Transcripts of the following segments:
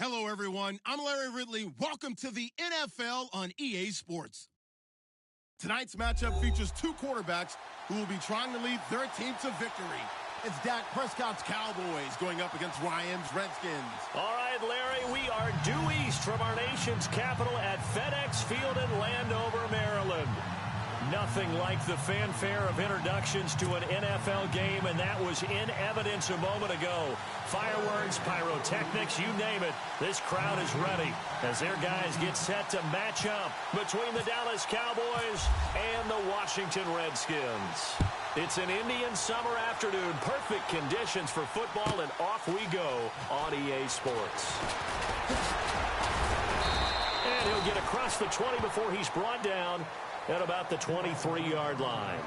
Hello, everyone. I'm Larry Ridley. Welcome to the NFL on EA Sports. Tonight's matchup features two quarterbacks who will be trying to lead their team to victory. It's Dak Prescott's Cowboys going up against Ryan's Redskins. All right, Larry, we are due east from our nation's capital at FedEx Field in Landover, Maryland. Nothing like the fanfare of introductions to an NFL game, and that was in evidence a moment ago. Fireworks, pyrotechnics, you name it. This crowd is ready as their guys get set to match up between the Dallas Cowboys and the Washington Redskins. It's an Indian summer afternoon. Perfect conditions for football, and off we go on EA Sports. And he'll get across the 20 before he's brought down at about the 23-yard line.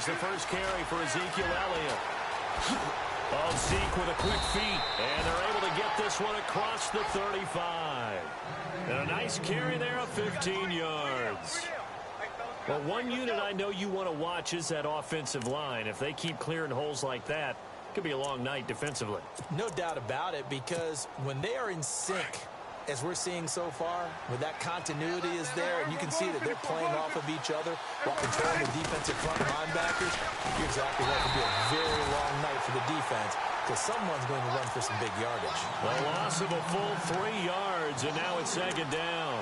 The first carry for Ezekiel Elliott. Oh, Zeke with a quick feet, and they're able to get this one across the 35. And a nice carry there of 15 yards. Well, one unit I know you want to watch is that offensive line. If they keep clearing holes like that, it could be a long night defensively. No doubt about it, because when they are in sync, as we're seeing so far, where that continuity is there, and you can see that they're playing off of each other while controlling the defensive front linebackers, you're exactly right. It could be a very long night for the defense because someone's going to run for some big yardage. The loss of a full 3 yards, and now it's second down.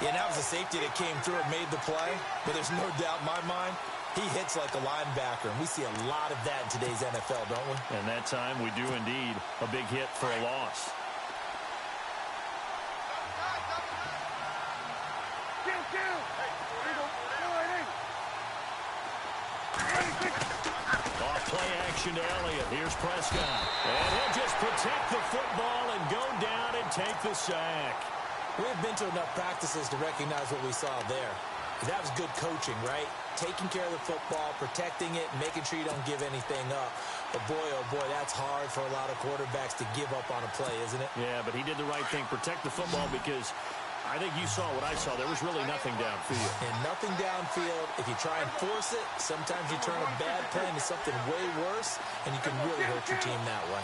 Yeah, and that was a safety that came through and made the play, but there's no doubt in my mind, he hits like a linebacker, and we see a lot of that in today's NFL, don't we? And that time we do indeed a big hit for a loss. Play action to Elliott. Here's Prescott. And he'll just protect the football and go down and take the sack. We've been to enough practices to recognize what we saw there. That was good coaching, right? Taking care of the football, protecting it, making sure you don't give anything up. But boy, oh boy, that's hard for a lot of quarterbacks to give up on a play, isn't it? Yeah, but he did the right thing. Protect the football because I think you saw what I saw. There was really nothing downfield. And nothing downfield. If you try and force it, sometimes you turn a bad play into something way worse, and you can really hurt your team that way.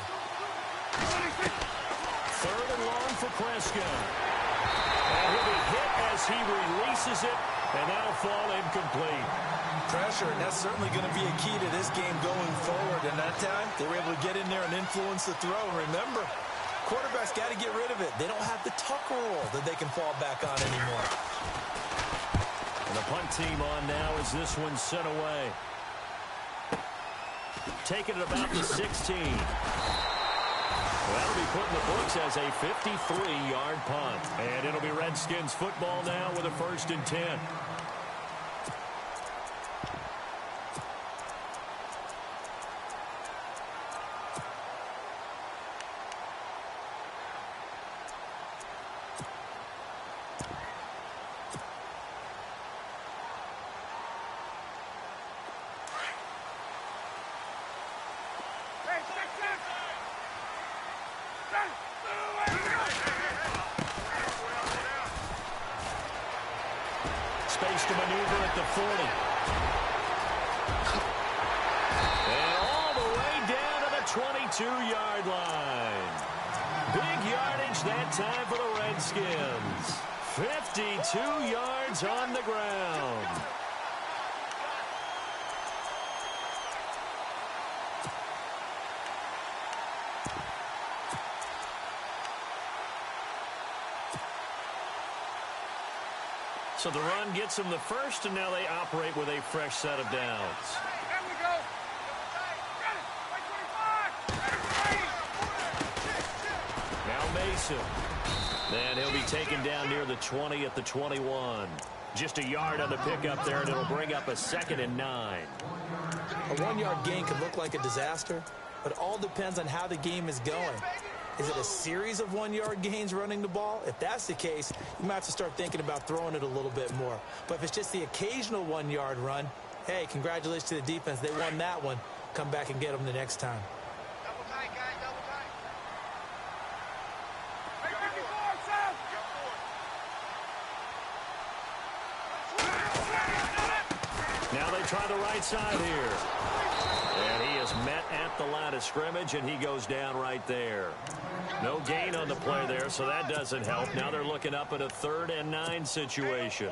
Third and long for Prescott. And he'll be hit as he releases it, and that'll fall incomplete. Pressure, and that's certainly going to be a key to this game going forward. And that time, they were able to get in there and influence the throw. Remember, quarterbacks got to get rid of it. They don't have the tuck roll that they can fall back on anymore. And the punt team on now as this one's sent away. Taking it about the 16. Well, that'll be put in the books as a 53-yard punt. And it'll be Redskins football now with a 1st and 10. Space to maneuver at the 40. And all the way down to the 22-yard line. Big yardage that time for the Redskins. 52 yards on the ground. So the run gets them the first, and now they operate with a fresh set of downs. Now Mason. And he'll be taken down near the 20 at the 21. Just a yard on the pickup there, and it'll bring up a 2nd and 9. A 1-yard gain could look like a disaster, but it all depends on how the game is going. Is it a series of 1-yard gains running the ball? If that's the case, you might have to start thinking about throwing it a little bit more. But if it's just the occasional 1-yard run, hey, congratulations to the defense. They won that one. Come back and get them the next time. Double tight, guys, double tight. Now they try the right side here. And he is met at the line of scrimmage, and he goes down right there. No gain on the play there, so that doesn't help. Now they're looking up at a 3rd and 9 situation.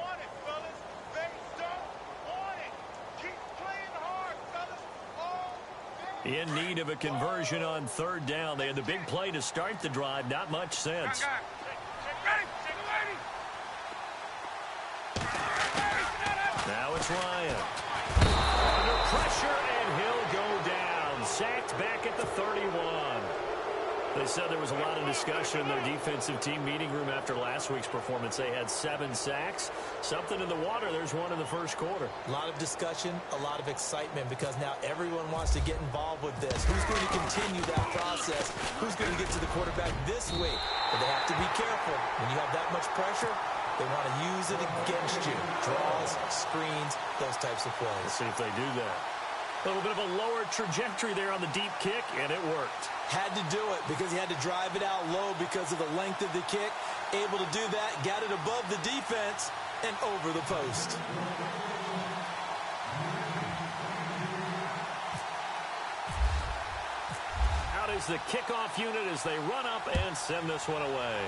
In need of a conversion on 3rd down. They had the big play to start the drive. Not much sense. Now it's Ryan. Under pressure, and he'll go down. Sacked back at the 31. They said there was a lot of discussion in their defensive team meeting room after last week's performance. They had 7 sacks. Something in the water. There's one in the first quarter. A lot of discussion, a lot of excitement, because now everyone wants to get involved with this. Who's going to continue that process? Who's going to get to the quarterback this week? But they have to be careful. When you have that much pressure, they want to use it against you. Draws, screens, those types of plays. Let's see if they do that. A little bit of a lower trajectory there on the deep kick, and it worked. Had to do it because he had to drive it out low because of the length of the kick. Able to do that, got it above the defense and over the post. Out is the kickoff unit as they run up and send this one away.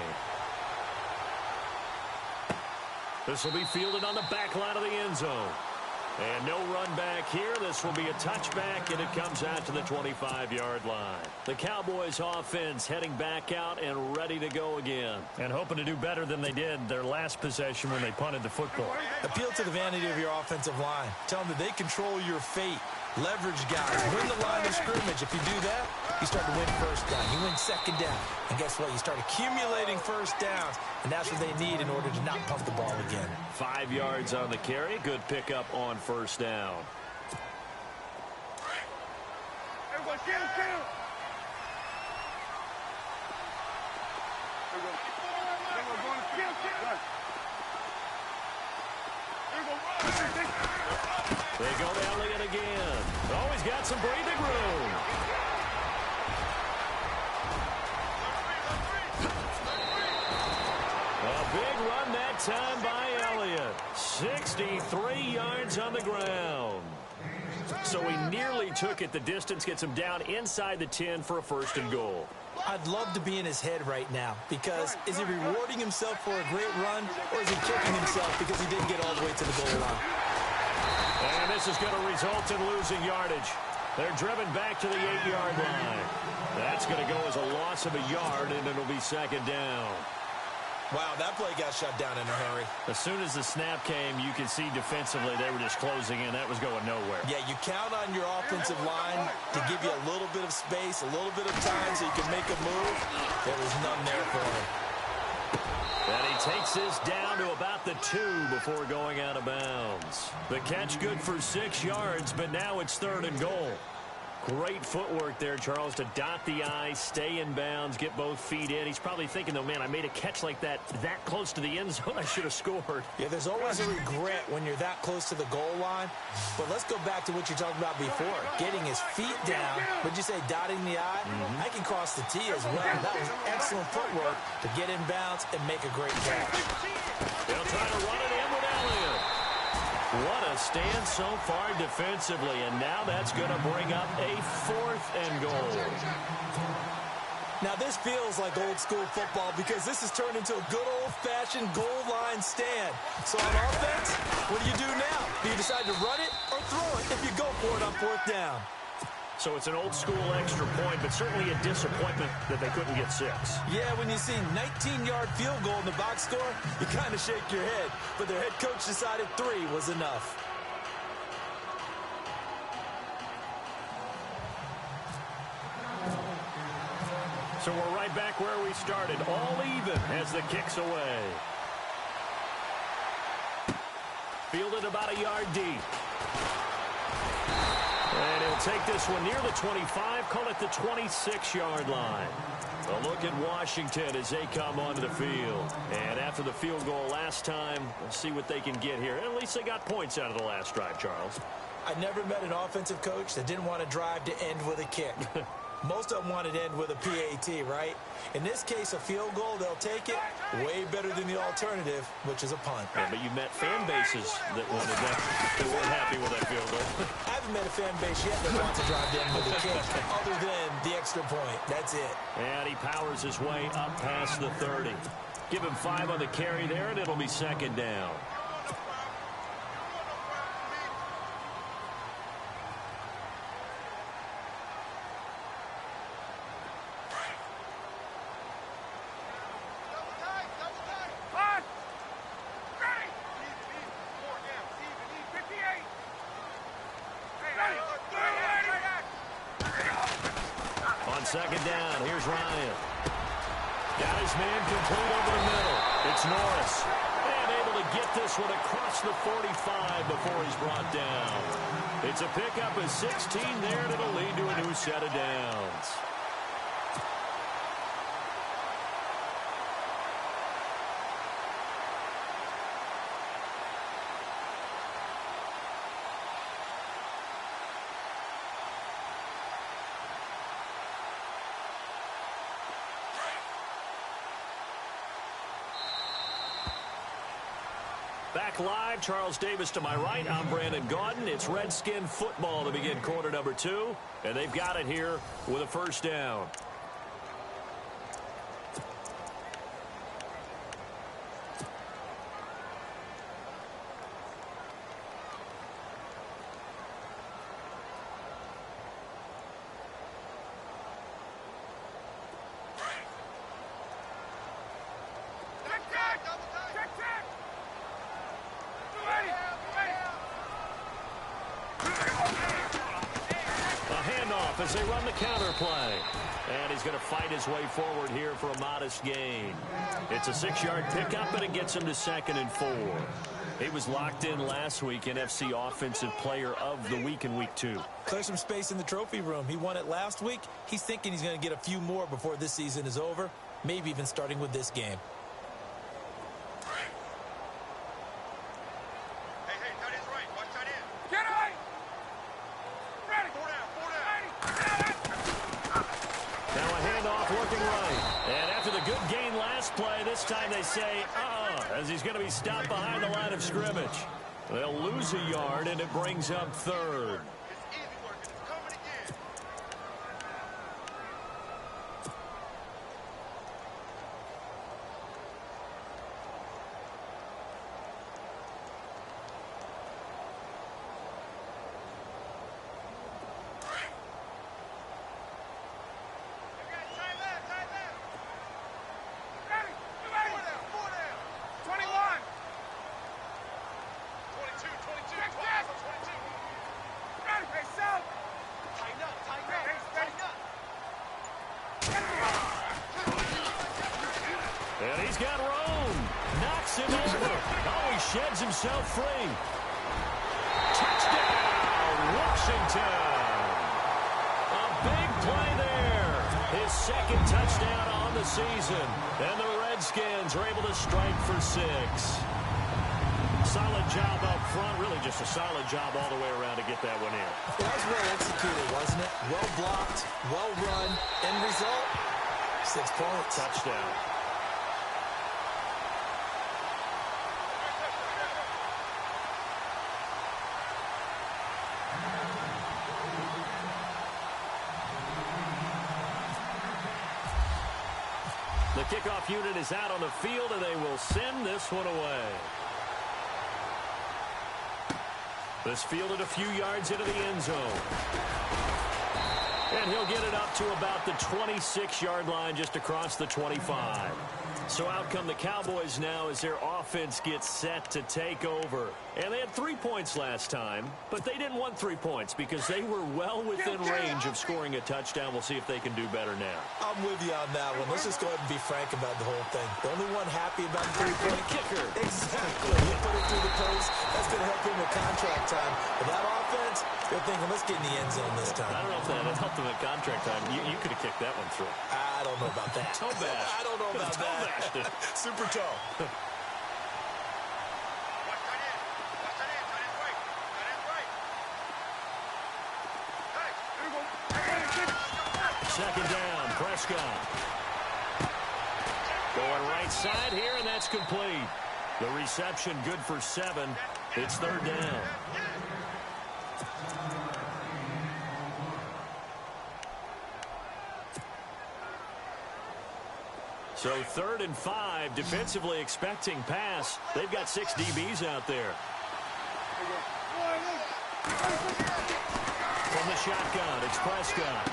This will be fielded on the back line of the end zone. And no run back here. This will be a touchback, and it comes out to the 25-yard line. The Cowboys offense heading back out and ready to go again. And hoping to do better than they did their last possession when they punted the football. Appeal to the vanity of your offensive line. Tell them that they control your fate. Leverage guys. Win the line of scrimmage. If you do that, you start to win first down. You win second down. And guess what? You start accumulating first downs. And that's what they need in order to not pump the ball again. 5 yards on the carry. Good pickup on first down. Everybody, kill. They go to Elliott again. Oh, he's got some breathing room. A big run that time by Elliott. 63 yards on the ground. So he nearly took it the distance, gets him down inside the 10 for a 1st and goal. I'd love to be in his head right now because is he rewarding himself for a great run, or is he kicking himself because he didn't get all the way to the goal line? And this is going to result in losing yardage. They're driven back to the 8-yard line. That's going to go as a loss of a yard, and it'll be 2nd down. Wow, that play got shut down in a hurry. As soon as the snap came, you could see defensively they were just closing in. That was going nowhere. Yeah, you count on your offensive line to give you a little bit of space, a little bit of time so you can make a move. There was none there for him. And he takes this down to about the 2 before going out of bounds. The catch good for 6 yards, but now it's 3rd and goal. Great footwork there, Charles, to dot the I, stay in bounds, get both feet in. He's probably thinking, though, man, I made a catch like that close to the end zone. I should have scored. Yeah, there's always a regret when you're that close to the goal line. But let's go back to what you talked about before. Getting his feet down. Would you say dotting the I? I can cross the T as well. That was excellent footwork to get in bounds and make a great catch. They'll try to run it in with Elliott. What a stand so far defensively, and now that's going to bring up a 4th and goal. Now this feels like old school football because this has turned into a good old-fashioned goal line stand. So on offense, what do you do now? Do you decide to run it or throw it if you go for it on 4th down? So it's an old school extra point, but certainly a disappointment that they couldn't get 6. Yeah, when you see 19-yard field goal in the box score, you kind of shake your head. But their head coach decided 3 was enough. So we're right back where we started, all even as the kick's away. Fielded about a yard deep. And he'll take this one near the 25, call it the 26-yard line. A look at Washington as they come onto the field. And after the field goal last time, let's see what they can get here. At least they got points out of the last drive, Charles. I never met an offensive coach that didn't want to drive to end with a kick. Most of them wanted to end with a PAT, right? In this case, a field goal, they'll take it. Way better than the alternative, which is a punt. Yeah, but you met fan bases that wanted that. They weren't happy with that field goal. I haven't met a fan base yet that wants to drive to end with a kick, other than the extra point. That's it. And he powers his way up past the 30. Give him 5 on the carry there, and it'll be second down. Second down, here's Ryan. Got his man complete over the middle. It's Norris. And able to get this one across the 45 before he's brought down. It's a pickup of 16 there, and it'll lead to a new set of downs. Back live, Charles Davis to my right. I'm Brandon Gaudin. It's Redskin football to begin quarter number 2. And they've got it here with a first down. As they run the counter play. And he's going to fight his way forward here for a modest gain. It's a 6-yard pickup, and it gets him to 2nd and 4. He was locked in last week, NFC Offensive Player of the Week in Week 2. Clear some space in the trophy room. He won it last week. He's thinking he's going to get a few more before this season is over, maybe even starting with this game. This time they say, as he's going to be stopped behind the line of scrimmage. They'll lose a yard, and it brings up 3rd. He's got Roan. Knocks him over. Oh, he sheds himself free. Touchdown, Washington. A big play there. His 2nd touchdown on the season. And the Redskins are able to strike for 6. Solid job up front. Really just a solid job all the way around to get that one in. That was well executed, wasn't it? Well blocked, well run. End result, 6 points. Touchdown. The kickoff unit is out on the field, and they will send this one away. This fielded a few yards into the end zone. And he'll get it up to about the 26-yard line, just across the 25. So out come the Cowboys now as their offense gets set to take over. And they had 3 points last time, but they didn't want 3 points because they were well within range of scoring a touchdown. We'll see if they can do better now. I'm with you on that one. Let's just go ahead and be frank about the whole thing. The only one happy about the 3-point kicker. Exactly. You put it through the post. That's going to help him with contract time. But that offense, they're thinking, let's get in the end zone this time. I don't know if that helped him at contract time. You could have kicked that one through. I don't know about that. Toe bash. I don't know about that. Super toe. Second down, Prescott. Going right side here, and that's complete. The reception good for 7. It's third down. So 3rd and 5, defensively expecting pass. They've got 6 DBs out there. From the shotgun, it's Prescott.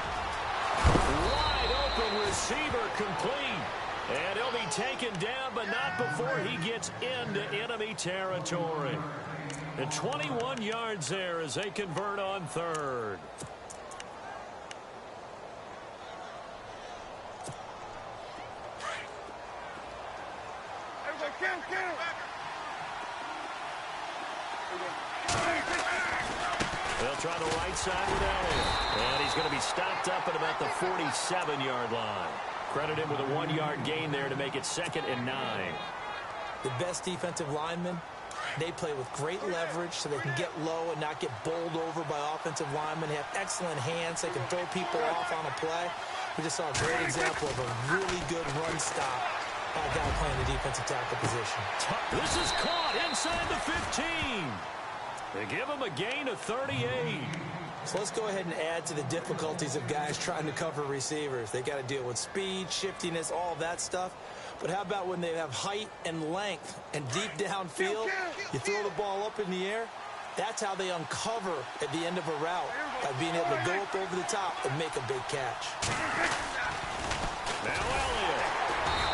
Wide open receiver complete. And he'll be taken down, but not before he gets into enemy territory. And 21 yards there as they convert on 3rd. They'll try the right side with Elliott. And he's going to be stopped up at about the 47-yard line. Credit him with a 1-yard gain there to make it 2nd and 9. The best defensive linemen, they play with great leverage so they can get low and not get bowled over by offensive linemen. They have excellent hands. They can throw people off on a play. We just saw a great example of a really good run stop by a guy playing the defensive tackle position. This is caught inside the 15. They give him a gain of 38. So let's go ahead and add to the difficulties of guys trying to cover receivers. They got to deal with speed, shiftiness, all that stuff. But how about when they have height and length and deep downfield? You throw the ball up in the air. That's how they uncover at the end of a route, by being able to go up over the top and make a big catch. Now Elliott.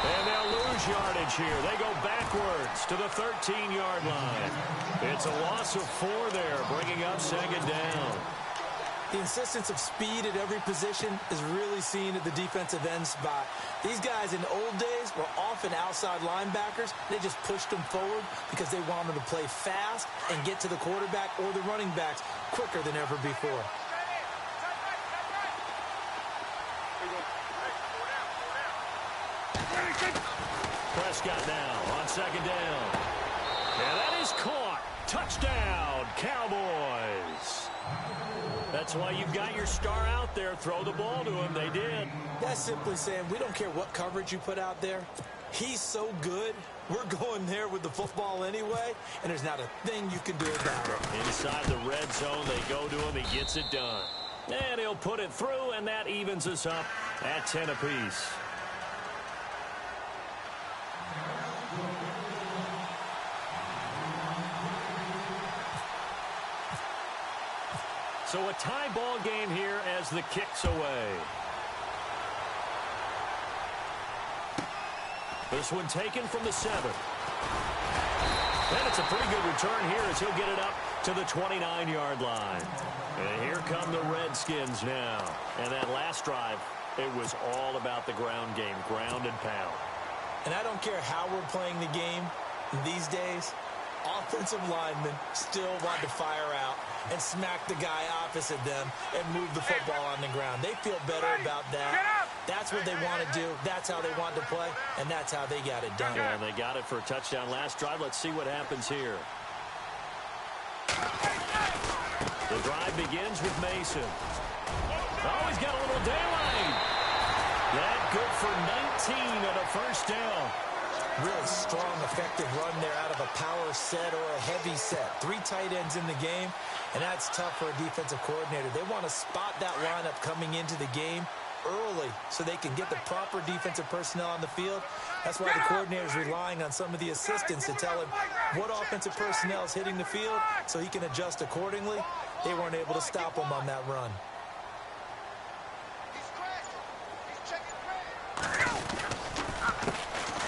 And they'll lose yardage here. They go backwards to the 13-yard line. It's a loss of 4 there, bringing up 2nd down. The insistence of speed at every position is really seen at the defensive end spot. These guys in old days were often outside linebackers. They just pushed them forward because they wanted to play fast and get to the quarterback or the running backs quicker than ever before. Prescott now on 2nd down. And that is caught. Touchdown, Cowboys. That's why you've got your star out there. Throw the ball to him. They did. That's simply saying we don't care what coverage you put out there. He's so good. We're going there with the football anyway, and there's not a thing you can do about it. Inside the red zone, they go to him. He gets it done. And he'll put it through, and that evens us up at 10 apiece. So a tie ball game here as the kick's away. This one taken from the 7. And it's a pretty good return here as he'll get it up to the 29-yard line. And here come the Redskins now. And that last drive, it was all about the ground game, ground and pound. And I don't care how we're playing the game these days, offensive linemen still want to fire out and smack the guy opposite them and move the football on the ground. They feel better about that. That's what they want to do. That's how they want to play, and that's how they got it done. Yeah, and they got it for a touchdown last drive. Let's see what happens here. The drive begins with Mason. Oh, he's got a little daylight. That good for 19 and a first down. Really strong, effective run there out of a power set or a heavy set. 3 tight ends in the game, and that's tough for a defensive coordinator. They want to spot that lineup coming into the game early so they can get the proper defensive personnel on the field. That's why the coordinator is relying on some of the assistants to tell him what offensive personnel is hitting the field so he can adjust accordingly. They weren't able to stop him on that run.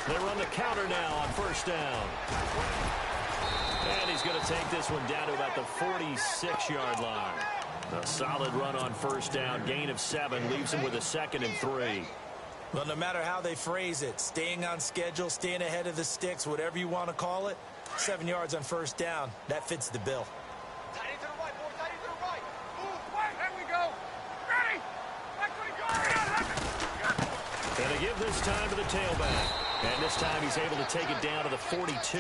They run the counter now on first down. And he's going to take this one down to about the 46-yard line. A solid run on first down. Gain of 7 leaves him with a 2nd and 3. Well, no matter how they phrase it, staying on schedule, staying ahead of the sticks, whatever you want to call it, 7 yards on first down. That fits the bill. Tight end to the right, boy. Tight end to the right. Move. Wait. There we go. Ready. Back to the And they give this time to the tailback. And this time he's able to take it down to the 42.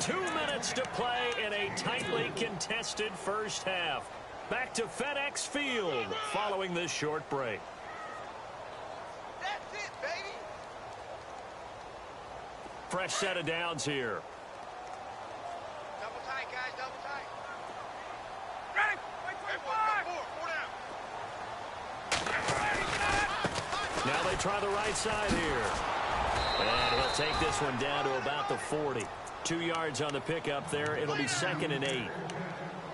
2 minutes to play in a tightly contested first half. Back to FedEx Field following this short break. That's it, baby. Fresh set of downs here. Double tight, guys. Double tight. Ready. Wait, Now they try the right side here. And he'll take this one down to about the 40. 2 yards on the pickup there. It'll be 2nd and 8.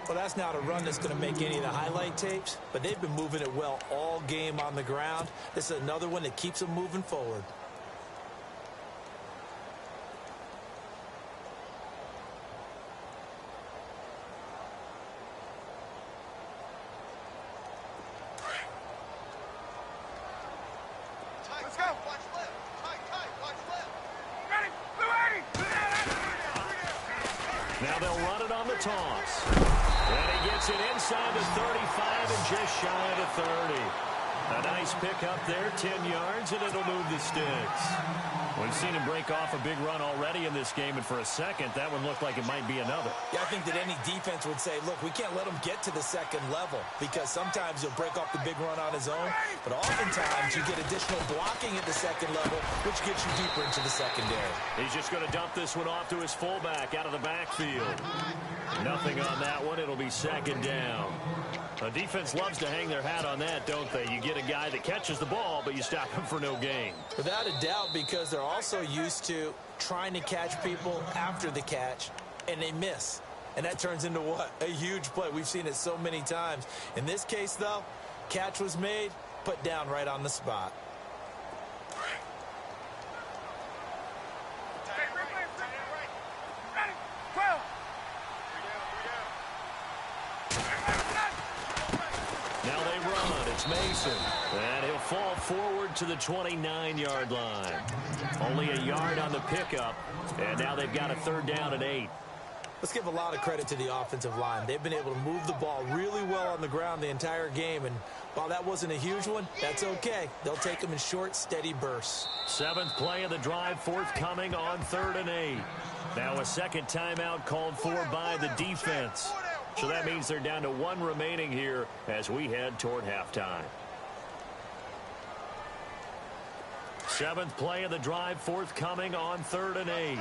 Well, that's not a run that's going to make any of the highlight tapes, but they've been moving it well all game on the ground. This is another one that keeps them moving forward. Let's go. Watch left. Tight, tight. Watch left. Ready. Blue 80. Now they'll run it on the toss. And he gets it inside the 35 and just shy of the 30. A nice pickup there, 10 yards, and it'll move the sticks. We've seen him break off a big run already in this game, and for a second, that one looked like it might be another. Yeah, I think that any defense would say, look, we can't let him get to the second level because sometimes he'll break off the big run on his own, but oftentimes you get additional blocking at the second level, which gets you deeper into the secondary. He's just going to dump this one off to his fullback out of the backfield. Nothing on that one. It'll be 2nd down. The defense loves to hang their hat on that, don't they? You get a guy that catches the ball, but you stop him for no gain. Without a doubt, because they're also used to trying to catch people after the catch, and they miss. And that turns into what? A huge play. We've seen it so many times. In this case, though, catch was made, put down right on the spot. Ready. 12. Now they run. It's Mason. And he'll fall forward to the 29-yard line. Only a yard on the pickup. And now they've got a 3rd down and 8. Let's give a lot of credit to the offensive line. They've been able to move the ball really well on the ground the entire game. And while that wasn't a huge one, that's okay. They'll take them in short, steady bursts. 7th play of the drive forthcoming on 3rd and 8. Now a second timeout called for by the defense. So that means they're down to 1 remaining here as we head toward halftime. 7th play of the drive forthcoming on 3rd and 8.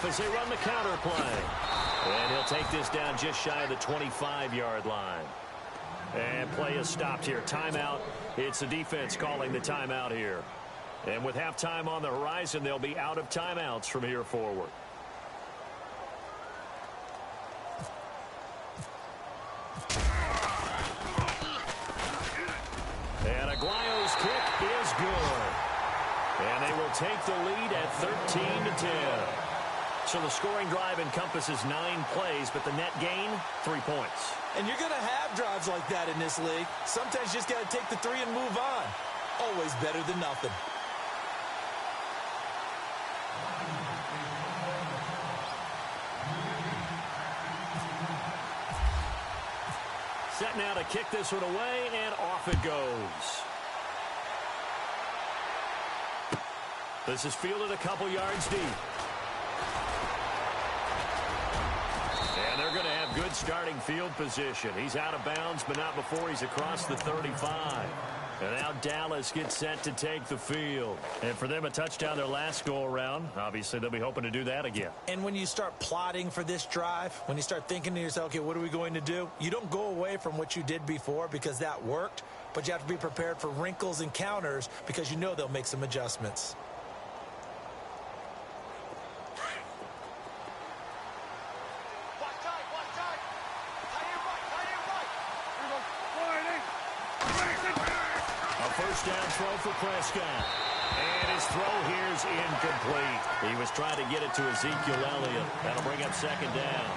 As they run the counter play. And he'll take this down just shy of the 25-yard line. And play is stopped here. Timeout. It's the defense calling the timeout here. And with halftime on the horizon, they'll be out of timeouts from here forward. And Aguayo's kick is good. And they will take the lead at 13-10. So the scoring drive encompasses 9 plays, but the net gain, 3 points. And you're going to have drives like that in this league. Sometimes you just got to take the 3 and move on. Always better than nothing. Set now to kick this one away, and off it goes. This is fielded a couple yards deep. And they're going to have good starting field position. He's out of bounds, but not before he's across the 35. And now Dallas gets set to take the field. And for them, a touchdown their last go-around. Obviously, they'll be hoping to do that again. And when you start plotting for this drive, when you start thinking to yourself, okay, what are we going to do? You don't go away from what you did before because that worked, but you have to be prepared for wrinkles and counters because you know they'll make some adjustments. First down throw for Prescott. And his throw here is incomplete. He was trying to get it to Ezekiel Elliott. That'll bring up second down.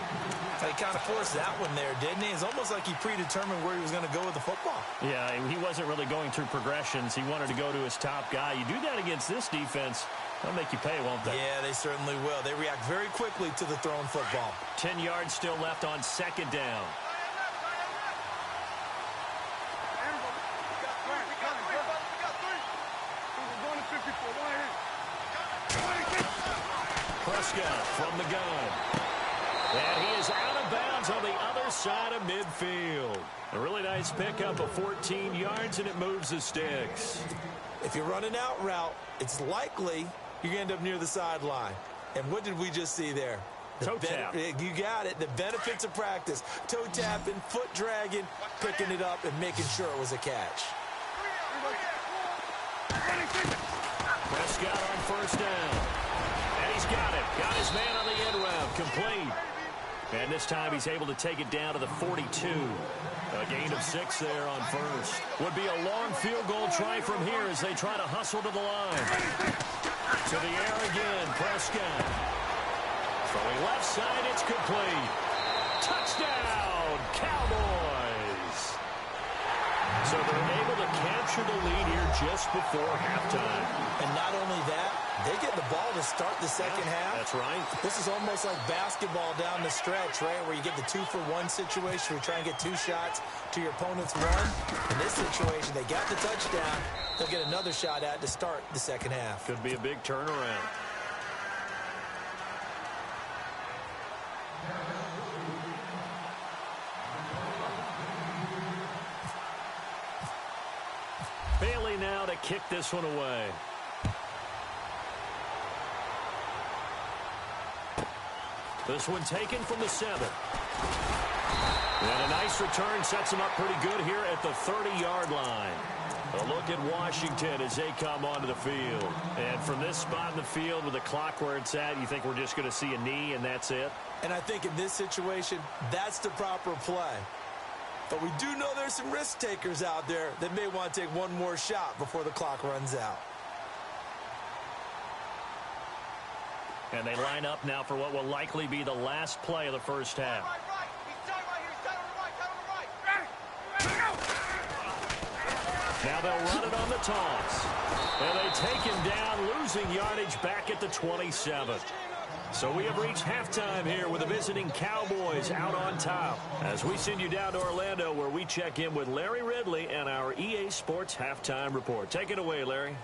He kind of forced that one there, didn't he? It's almost like he predetermined where he was going to go with the football. Yeah, he wasn't really going through progressions. He wanted to go to his top guy. You do that against this defense, they'll make you pay, won't they? Yeah, they certainly will. They react very quickly to the thrown football. 10 yards still left on second down. Prescott from the gun. And he is out of bounds on the other side of midfield. A really nice pickup of 14 yards, and it moves the sticks. If you're running out route, it's likely you're going to end up near the sideline. And what did we just see there? Toe tap. You got it. The benefits of practice. Toe tapping, foot dragging, picking it up, and making sure it was a catch. Prescott on first down. And he's got it. Got his man on the end route. Complete. And this time he's able to take it down to the 42. A gain of 6 there on first. Would be a long field goal try from here as they try to hustle to the line. To the air again, Prescott. Throwing left side, it's complete. Touchdown, Cowboys. So they're able to capture the lead here just before halftime. And not only that, they get the ball to start the second half. That's right. This is almost like basketball down the stretch, right, where you get the 2-for-1 situation where you try and get 2 shots to your opponent's 1. In this situation, they got the touchdown. They'll get another shot at to start the second half. Could be a big turnaround. Bailey now to kick this one away. This one taken from the 7. And a nice return sets him up pretty good here at the 30-yard line. A look at Washington as they come onto the field. And from this spot in the field with the clock where it's at, you think we're just going to see a knee and that's it? And I think in this situation, that's the proper play. But we do know there's some risk takers out there that may want to take one more shot before the clock runs out. And they line up now for what will likely be the last play of the first half. Now they'll run it on the toss. And they take him down, losing yardage back at the 27. So we have reached halftime here with the visiting Cowboys out on top. As we send you down to Orlando where we check in with Larry Ridley and our EA Sports Halftime Report. Take it away, Larry.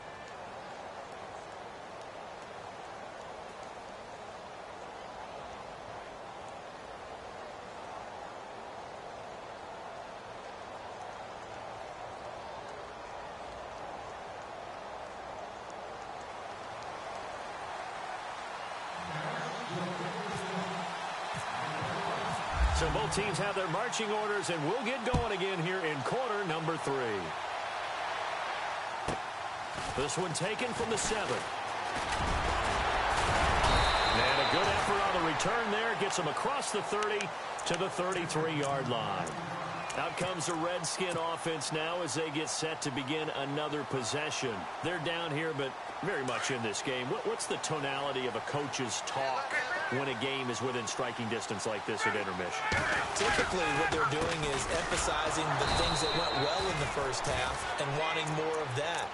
So both teams have their marching orders, and we'll get going again here in quarter number 3. This one taken from the 7. And a good effort on the return there. Gets them across the 30 to the 33-yard line. Out comes the Redskin offense now as they get set to begin another possession. They're down here, but very much in this game. What's the tonality of a coach's talk when a game is within striking distance like this at intermission? Typically, what they're doing is emphasizing the things that went well in the first half and wanting more of that.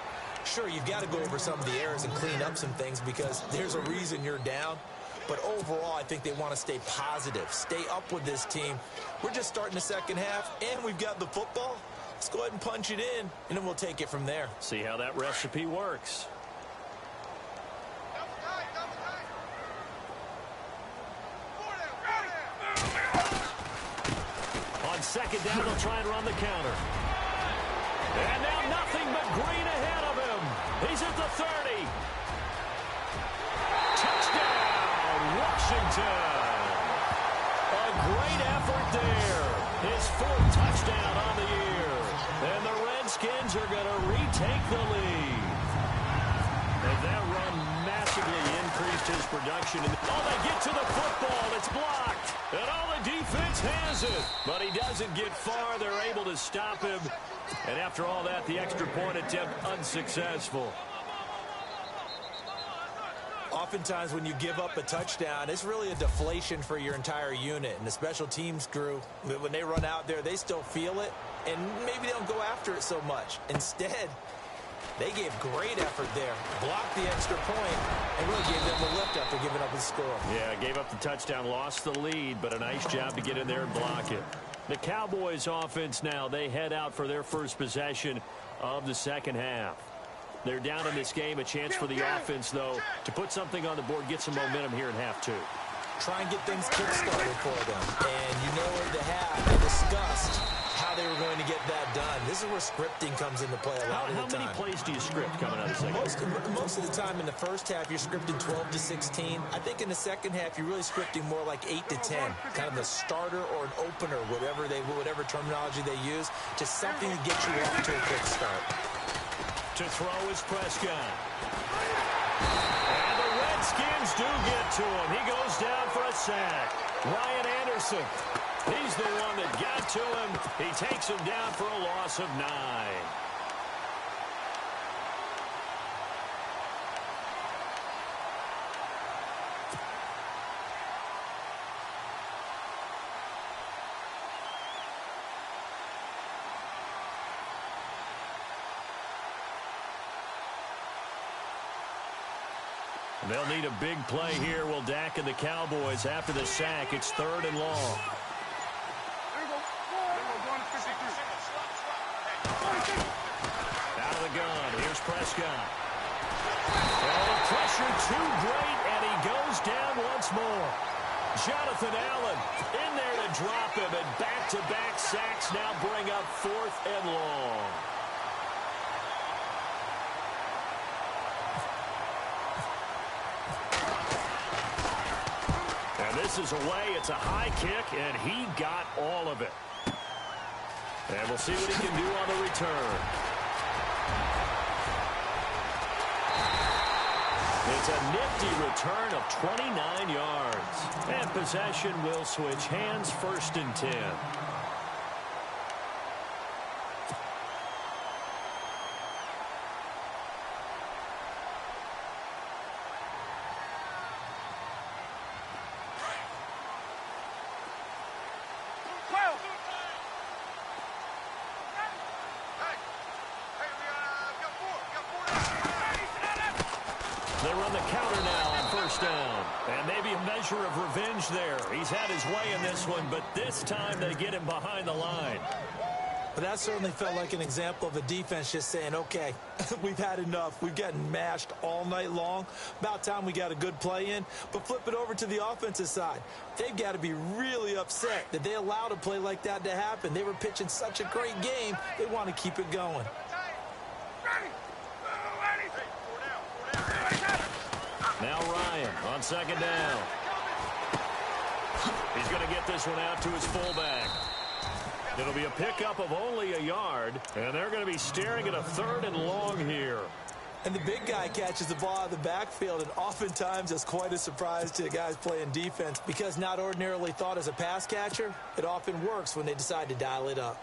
Sure, you've got to go over some of the errors and clean up some things because there's a reason you're down. But overall, I think they want to stay positive, stay up with this team. We're just starting the second half, and we've got the football. Let's go ahead and punch it in, and then we'll take it from there. See how that recipe works. On second down, they'll try and run the counter. And now nothing but green ahead of him. He's at the 30. Touchdown, Washington. A great effort there. His 4th touchdown on the year. And the Redskins are going to retake the lead. And that run massively increased his production. Oh, they get to the football. It's blocked. And all the defense has it. But he doesn't get far. They're able to stop him. And after all that, the extra point attempt unsuccessful. Oftentimes when you give up a touchdown, it's really a deflation for your entire unit. And the special teams crew, when they run out there, they still feel it. And maybe they don't go after it so much. Instead, they gave great effort there, blocked the extra point, and really gave them a lift after giving up the score. Yeah, gave up the touchdown, lost the lead, but a nice job to get in there and block it. The Cowboys offense now, they head out for their first possession of the second half. They're down in this game, a chance for the offense, though, to put something on the board, get some momentum here in half two. Try and get things kick-started for them. And you know at the half, they discussed how they were going to get that done. This is where scripting comes into play a lot of the time. How many plays do you script coming out of the second half? Most of the time in the first half, you're scripting 12 to 16. I think in the second half, you're really scripting more like 8 to 10. Kind of a starter or an opener, whatever terminology they use, just something to get you off to a quick start. To throw is Prescott. And the Redskins do get to him. He goes down for a sack. Ryan Anderson, he's the one that got to him. He takes him down for a loss of 9. They'll need a big play here. Will Dak and the Cowboys after the sack. It's 3rd and long. Out of the gun. Here's Prescott. Oh, the pressure too great, and he goes down once more. Jonathan Allen in there to drop him, and back-to-back sacks now bring up 4th and long. This is away. It's a high kick, and he got all of it. And we'll see what he can do on the return. It's a nifty return of 29 yards. And possession will switch hands, 1st and 10. They run the counter now on 1st down. And maybe a measure of revenge there. He's had his way in this one, but this time they get him behind the line. But that certainly felt like an example of a defense just saying, okay, we've had enough. We've gotten mashed all night long. About time we got a good play in. But flip it over to the offensive side. They've got to be really upset that they allowed a play like that to happen. They were pitching such a great game, they want to keep it going. Now Ryan on 2nd down. He's going to get this one out to his fullback. It'll be a pickup of only a yard, and they're going to be staring at a 3rd and long here. And the big guy catches the ball out of the backfield, and oftentimes it's quite a surprise to the guys playing defense because not ordinarily thought as a pass catcher, it often works when they decide to dial it up.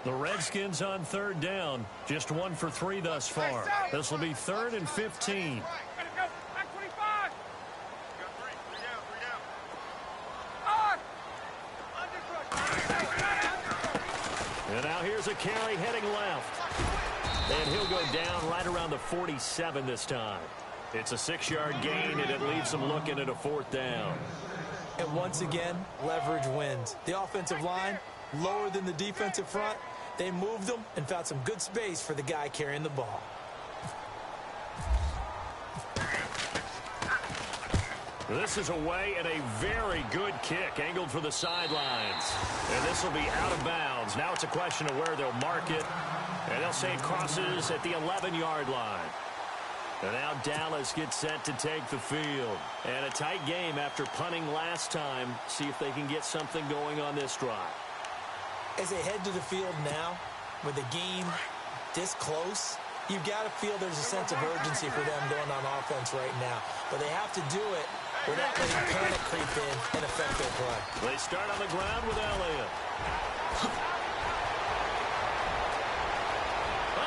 The Redskins on 3rd down. Just 1 for 3 thus far. This will be 3rd and 15. And now here's a carry heading left. And he'll go down right around the 47 this time. It's a 6-yard gain, and it leaves him looking at a 4th down. And once again, leverage wins. The offensive line, lower than the defensive front. They moved them and found some good space for the guy carrying the ball. This is away and a very good kick angled for the sidelines. And this will be out of bounds. Now it's a question of where they'll mark it. And they'll say it crosses at the 11-yard line. And now Dallas gets set to take the field. And a tight game after punting last time. See if they can get something going on this drive. As they head to the field now, with the game this close, you've got to feel there's a sense of urgency for them going on offense right now. But they have to do it without letting panic creep in and affect their play. They start on the ground with Elliott.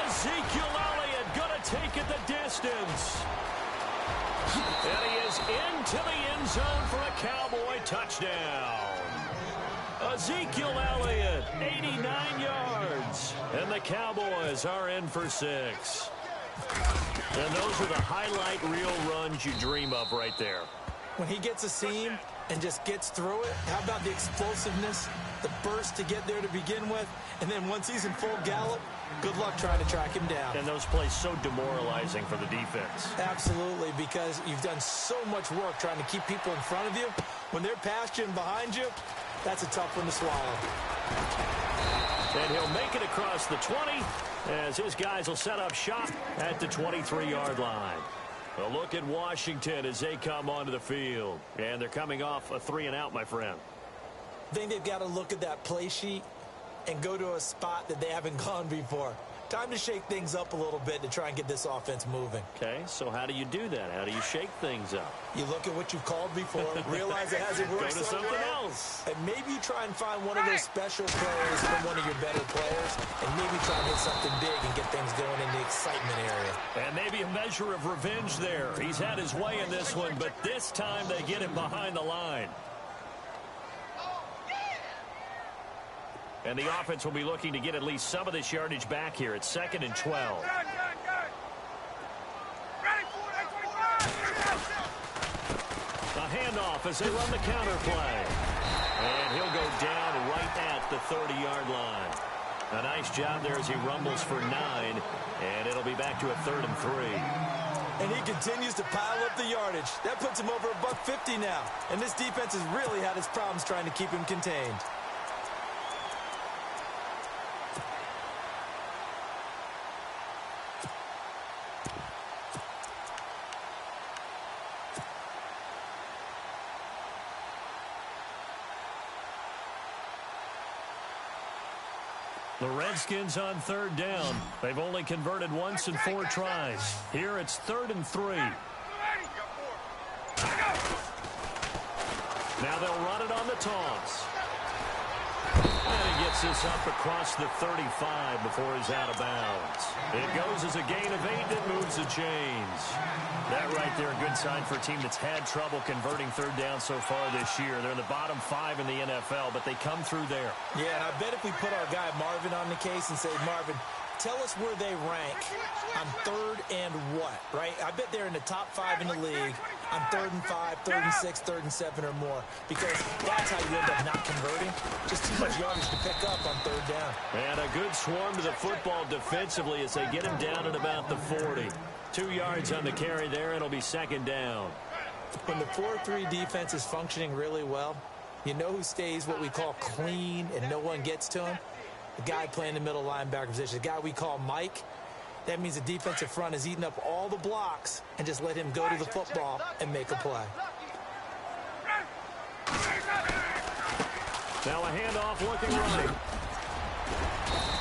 Ezekiel Elliott going to take it the distance. And he is into the end zone for a Cowboy touchdown. Ezekiel Elliott, 89 yards. And the Cowboys are in for 6. And those are the highlight reel runs you dream of right there. When he gets a seam and just gets through it, how about the explosiveness, the burst to get there to begin with, and then once he's in full gallop, good luck trying to track him down. And those plays so demoralizing for the defense. Absolutely, because you've done so much work trying to keep people in front of you. When they're past you and behind you, that's a tough one to swallow. And he'll make it across the 20 as his guys will set up shop at the 23-yard line. A look at Washington as they come onto the field. And they're coming off a 3-and-out, my friend. I think they've got to look at that play sheet and go to a spot that they haven't gone before. Time to shake things up a little bit to try and get this offense moving. Okay, so how do you do that? How do you shake things up? You look at what you've called before, realize it hasn't worked Go to so something well, else. and maybe you try and find one of those special plays from one of your better players, and maybe try and hit something big and get things going in the excitement area. And maybe a measure of revenge there. He's had his way in this one, but this time they get him behind the line. And the offense will be looking to get at least some of this yardage back here. It's 2nd and 12. Good. Ready for it, 25. A handoff as they run the counter play. And he'll go down right at the 30-yard line. A nice job there as he rumbles for 9. And it'll be back to a 3rd and 3. And he continues to pile up the yardage. That puts him over $150 now. And this defense has really had its problems trying to keep him contained. The Redskins on 3rd down. They've only converted once in 4 tries. Here it's 3rd and 3. Now they'll run it on the toss. And he gets this up across the 35 before he's out of bounds. It goes as a gain of 8 that moves the chains. That right there, a good sign for a team that's had trouble converting 3rd down so far this year. They're in the bottom 5 in the NFL, but they come through there. Yeah, and I bet if we put our guy Marvin on the case and say, Marvin, tell us where they rank on 3rd and what, right? I bet they're in the top 5 in the league on 3rd and 5, 3rd and 6, 3rd and 7 or more, because that's how you end up not converting. Just too much yardage to pick up on 3rd down. And a good swarm to the football defensively as they get him down at about the 40. 2 yards on the carry there, and it'll be 2nd down. When the 4-3 defense is functioning really well, you know who stays what we call clean and no one gets to him? The guy playing the middle linebacker position, the guy we call Mike. That means the defensive front is eating up all the blocks and just let him go to the football and make a play. Now a handoff looking right.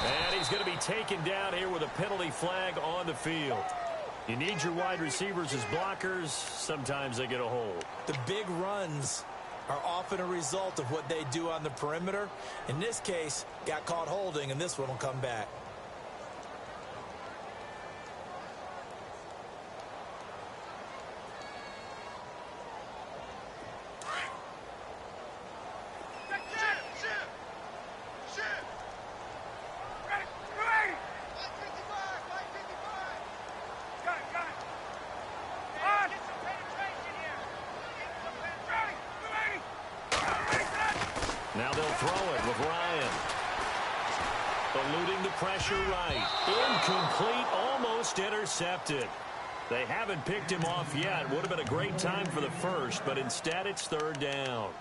And he's going to be taken down here with a penalty flag on the field. You need your wide receivers as blockers. Sometimes they get a hold. The big runs are often a result of what they do on the perimeter. In this case, got caught holding, and this one will come back. Now they'll throw it with Ryan. Eluding the pressure right. Incomplete, almost intercepted. They haven't picked him off yet. Would have been a great time for the first, but instead it's 3rd down.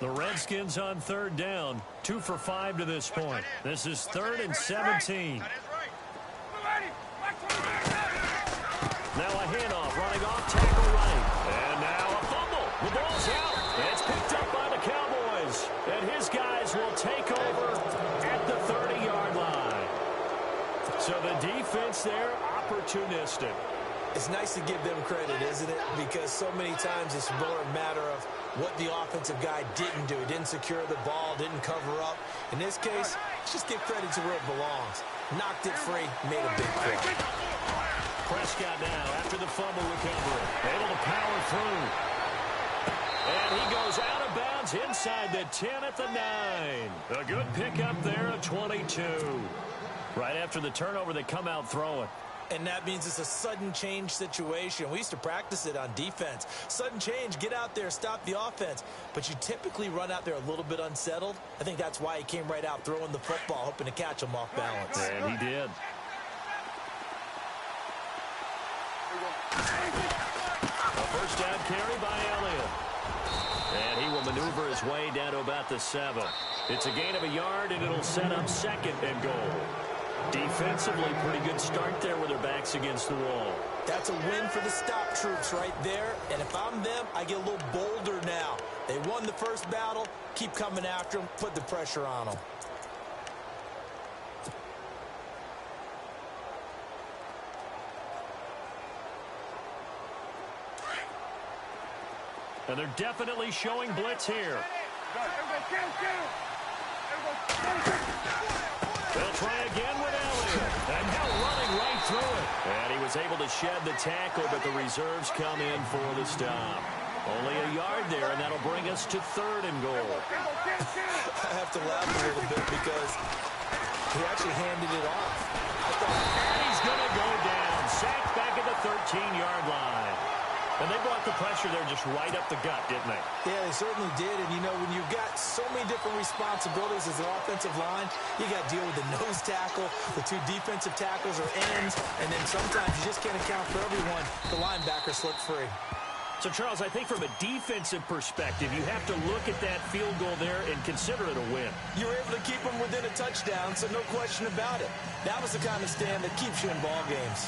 The Redskins on 3rd down. 2 for 5 to this point. This is 3rd and 17. And his guys will take over at the 30-yard line. So the defense there, opportunistic. It's nice to give them credit, isn't it? Because so many times it's more a matter of what the offensive guy didn't do. He didn't secure the ball, didn't cover up. In this case, just give credit to where it belongs. Knocked it free, made a big play. Prescott now, after the fumble recovery, able to power through. And he goes out of bounds inside the 10 at the 9. A good pickup there, a 22. Right after the turnover, they come out throwing. And that means it's a sudden change situation. We used to practice it on defense. Sudden change, get out there, stop the offense. But you typically run out there a little bit unsettled. I think that's why he came right out throwing the football, hoping to catch him off balance. And he did. A first down carry by Elliott. And he will maneuver his way down to about the 7. It's a gain of a yard, and it'll set up 2nd and goal. Defensively, pretty good start there with their backs against the wall. That's a win for the stop troops right there. And if I'm them, I get a little bolder now. They won the first battle. Keep coming after them. Put the pressure on them. And they're definitely showing blitz here. They'll try again with Elliott. And now running right through it. And he was able to shed the tackle, but the reserves come in for the stop. Only a yard there, and that'll bring us to 3rd and goal. I have to laugh a little bit because he actually handed it off. And he's going to go down. Sacked back at the 13-yard line. And they brought the pressure there just right up the gut, didn't they? Yeah, they certainly did. And, you know, when you've got so many different responsibilities as an offensive line, you got to deal with the nose tackle, the 2 defensive tackles or ends, and then sometimes you just can't account for everyone. The linebacker slipped free. So, Charles, I think from a defensive perspective, you have to look at that field goal there and consider it a win. You were able to keep them within a touchdown, so no question about it. That was the kind of stand that keeps you in ball games.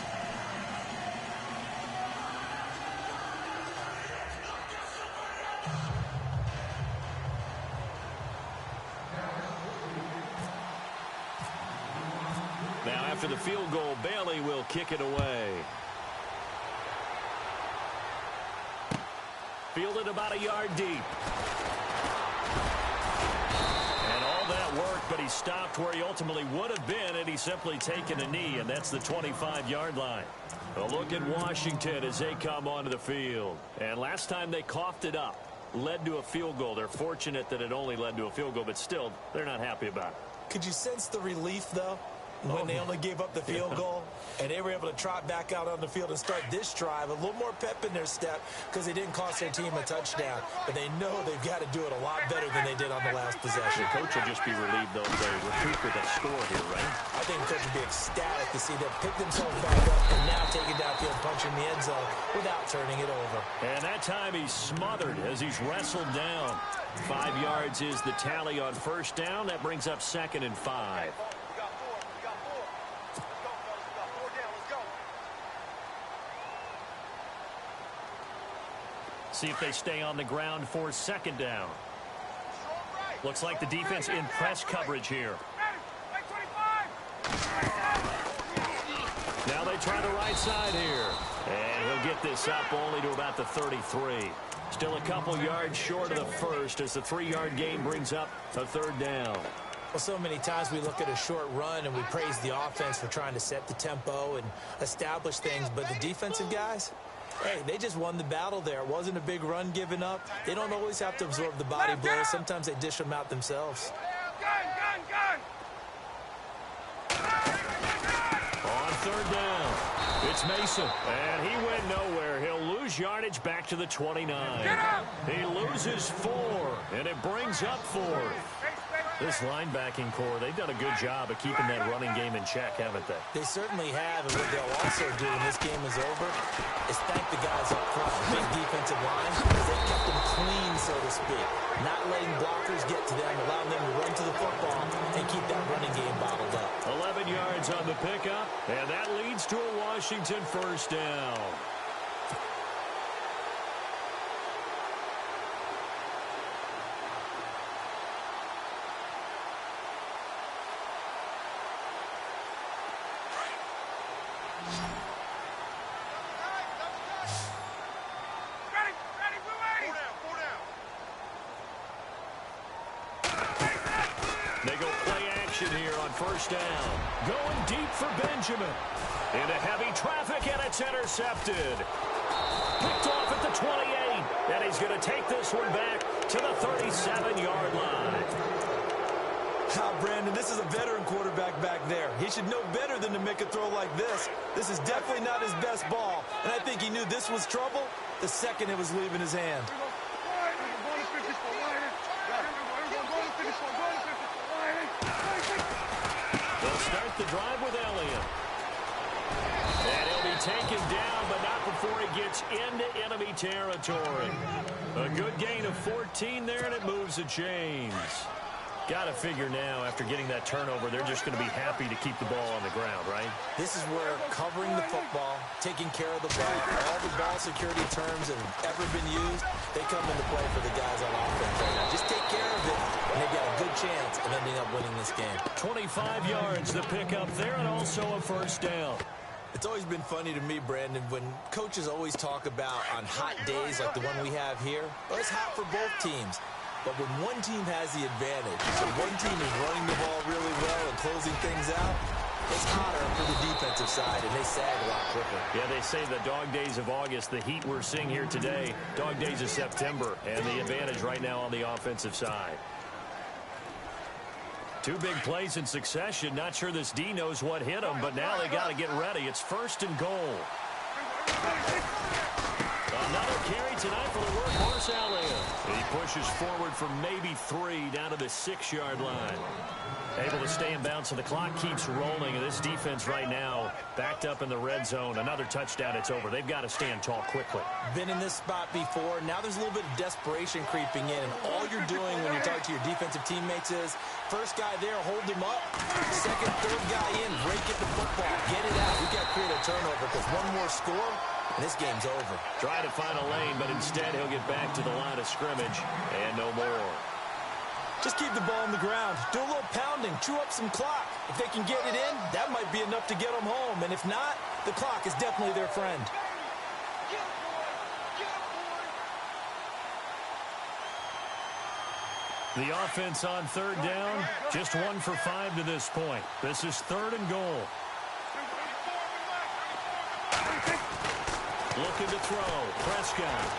Now, after the field goal, Bailey will kick it away. Fielded about a yard deep. And all that work, but he stopped where he ultimately would have been had he simply taken a knee, and that's the 25-yard line. A look at Washington as they come onto the field. And last time they coughed it up, led to a field goal. They're fortunate that it only led to a field goal, but still, they're not happy about it. Could you sense the relief, though? When they only gave up the field goal, and they were able to trot back out on the field and start this drive, a little more pep in their step because they didn't cost their team a touchdown. But they know they've got to do it a lot better than they did on the last possession. The coach will just be relieved, though, if they recoup with a score here, right? I think the coach would be ecstatic to see them pick themselves back up and now take it downfield, punching the end zone without turning it over. And that time he's smothered as he's wrestled down. 5 yards is the tally on first down. That brings up 2nd and 5. See if they stay on the ground for 2nd down. Looks like the defense in press coverage here. Now they try the right side here. And he'll get this up only to about the 33. Still a couple yards short of the first as the 3-yard gain brings up a 3rd down. Well, so many times we look at a short run and we praise the offense for trying to set the tempo and establish things. But the defensive guys, hey, they just won the battle there. It wasn't a big run given up. They don't always have to absorb the body blows. Sometimes they dish them out themselves. On 3rd down, it's Mason. And he went nowhere. He'll lose yardage back to the 29. He loses 4, and it brings up 4. This linebacking core, they've done a good job of keeping that running game in check, haven't they? They certainly have, and what they'll also do when this game is over is thank the guys up front, the big defensive line, because they kept them clean, so to speak. Not letting blockers get to them, allowing them to run to the football and keep that running game bottled up. 11 yards on the pickup, and that leads to a Washington first down. formation here on first down. Going deep for Benjamin. Into heavy traffic, and it's intercepted. Picked off at the 28, and he's going to take this one back to the 37-yard line. Brandon, this is a veteran quarterback back there. He should know better than to make a throw like this. This is definitely not his best ball, and I think he knew this was trouble the second it was leaving his hand. They'll start the drive with Elliott. And he'll be taken down, but not before he gets into enemy territory. A good gain of 14 there, and it moves the chains. Got to figure now, after getting that turnover, they're just going to be happy to keep the ball on the ground, right? This is where covering the football, taking care of the ball, all the ball security terms that have ever been used, they come into play for the guys on offense right now. Just take care of it, and they've got a good chance of ending up winning this game. 25 yards to pick up there, and also a first down. It's always been funny to me, Brandon, when coaches always talk about on hot days like the one we have here, well, it's hot for both teams. But when one team has the advantage, so one team is running the ball really well and closing things out, it's hotter for the defensive side, and they sag a lot quicker. Yeah, they say the dog days of August, the heat we're seeing here today, dog days of September, and the advantage right now on the offensive side. Two big plays in succession. Not sure this D knows what hit him, but now they got to get ready. It's first and goal. Another carry tonight for the workhorse Elliott. He pushes forward for maybe 3 down to the 6-yard line. Able to stay in bounds, so the clock keeps rolling. And this defense right now backed up in the red zone. Another touchdown, it's over. They've got to stand tall quickly. Been in this spot before. Now there's a little bit of desperation creeping in. And all you're doing when you're talking to your defensive teammates is, first guy there, hold him up. Second, third guy in, break it the football. Get it out. We got to create a turnover because one more score, and this game's over. Try to find a lane, but instead he'll get back to the line of scrimmage and no more. Just keep the ball on the ground. Do a little pounding. Chew up some clock. If they can get it in, that might be enough to get them home. And if not, the clock is definitely their friend. The offense on third down, just 1 for 5 to this point. This is third and goal. Looking to throw. Prescott.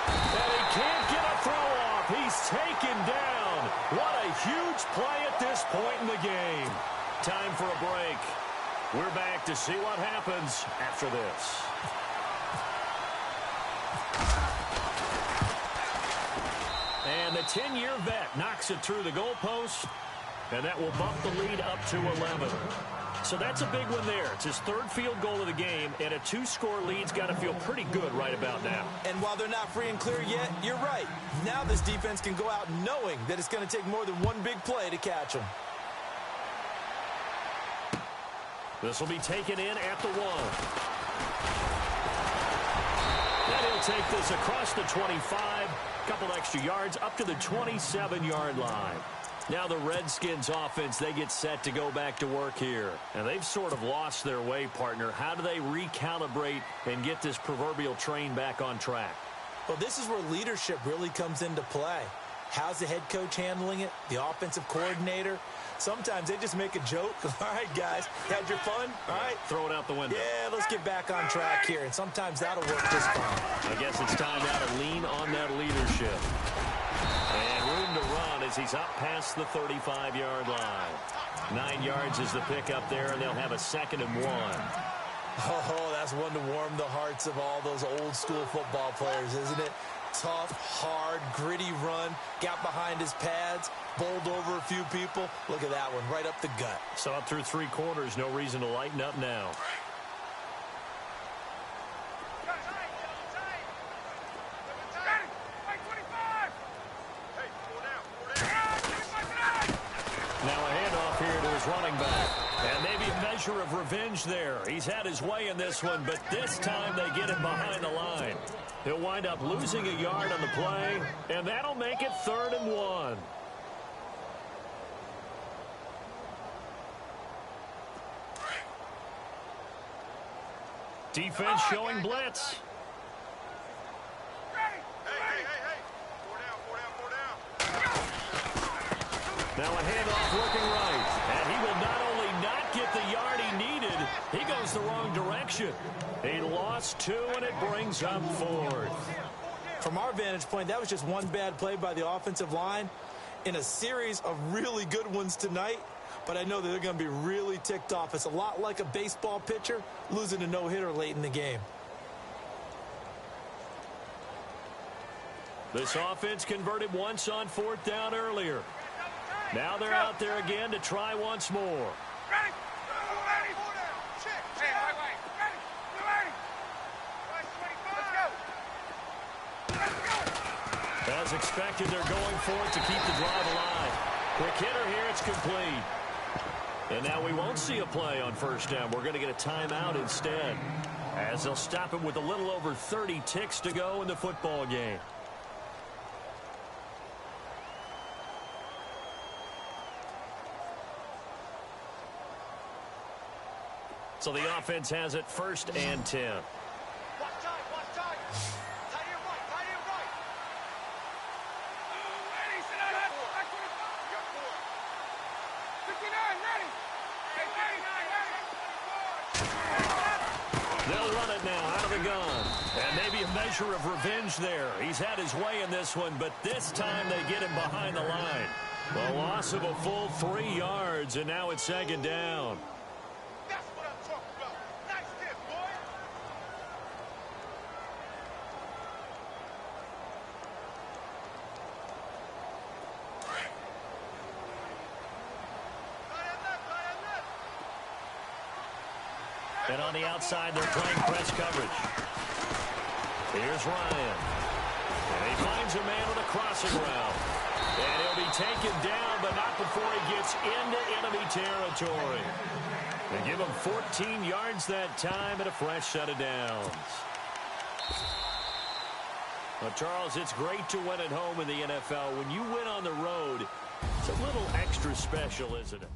And he can't get a throw off. He's taken down. What a huge play at this point in the game. Time for a break. We're back to see what happens after this. And the 10-year vet knocks it through the goalpost, and that will bump the lead up to 11. So that's a big one there. It's his third field goal of the game, and a 2-score lead's got to feel pretty good right about now. And while they're not free and clear yet, you're right. Now this defense can go out knowing that it's going to take more than one big play to catch them. This will be taken in at the 1. And he'll take this across the 25, couple extra yards, up to the 27-yard line. Now the Redskins offense, they get set to go back to work here. And they've sort of lost their way, partner. How do they recalibrate and get this proverbial train back on track? Well, this is where leadership really comes into play. How's the head coach handling it? The offensive coordinator? Sometimes they just make a joke. All right, guys, had your fun? All right. Throw it out the window. Yeah, let's get back on track here. And sometimes that'll work just fine. I guess it's time now to lean on that leadership. And room to run as he's up past the 35-yard line. 9 yards is the pickup there, and they'll have a 2nd and 1. Oh, that's one to warm the hearts of all those old-school football players, isn't it? Tough, hard, gritty run, got behind his pads, bowled over a few people. Look at that one, right up the gut. So up through 3 quarters, no reason to lighten up now. Now a handoff here to his running back. And maybe a measure of revenge there. He's had his way in this one, but this time they get him behind the line. He'll wind up losing a yard on the play, and that'll make it 3rd and 1. Defense showing blitz. Now a handoff working right. And he will not only not get the yard he needed, he goes the wrong direction. He lost 2, and it brings up 4th. From our vantage point, that was just one bad play by the offensive line in a series of really good ones tonight. But I know that they're going to be really ticked off. It's a lot like a baseball pitcher losing a no-hitter late in the game. This offense converted once on 4th down earlier. Now they're out there again to try once more. Ready? Ready? Check. Hey, wait. Ready? Let's go. As expected, they're going for it to keep the drive alive. Quick hitter here, it's complete. And now we won't see a play on 1st down. We're going to get a timeout instead, as they'll stop it with a little over 30 ticks to go in the football game. So the offense has it 1st and 10. Watch time. Tight end right. Ready, sit down. Back 25. You're 59, ready. They'll run it now out of the gun. And maybe a measure of revenge there. He's had his way in this one, but this time they get him behind the line. The loss of a full 3 yards, and now it's 2nd down. That's what I'm talking about. Nice dip, boy. And on the outside, they're playing press coverage. Here's Ryan. And he finds a man on a crossing route. And he'll be taken down, but not before he gets into enemy territory. They give him 14 yards that time and a fresh set of downs. Well, Charles, it's great to win at home in the NFL. When you win on the road, it's a little extra special, isn't it?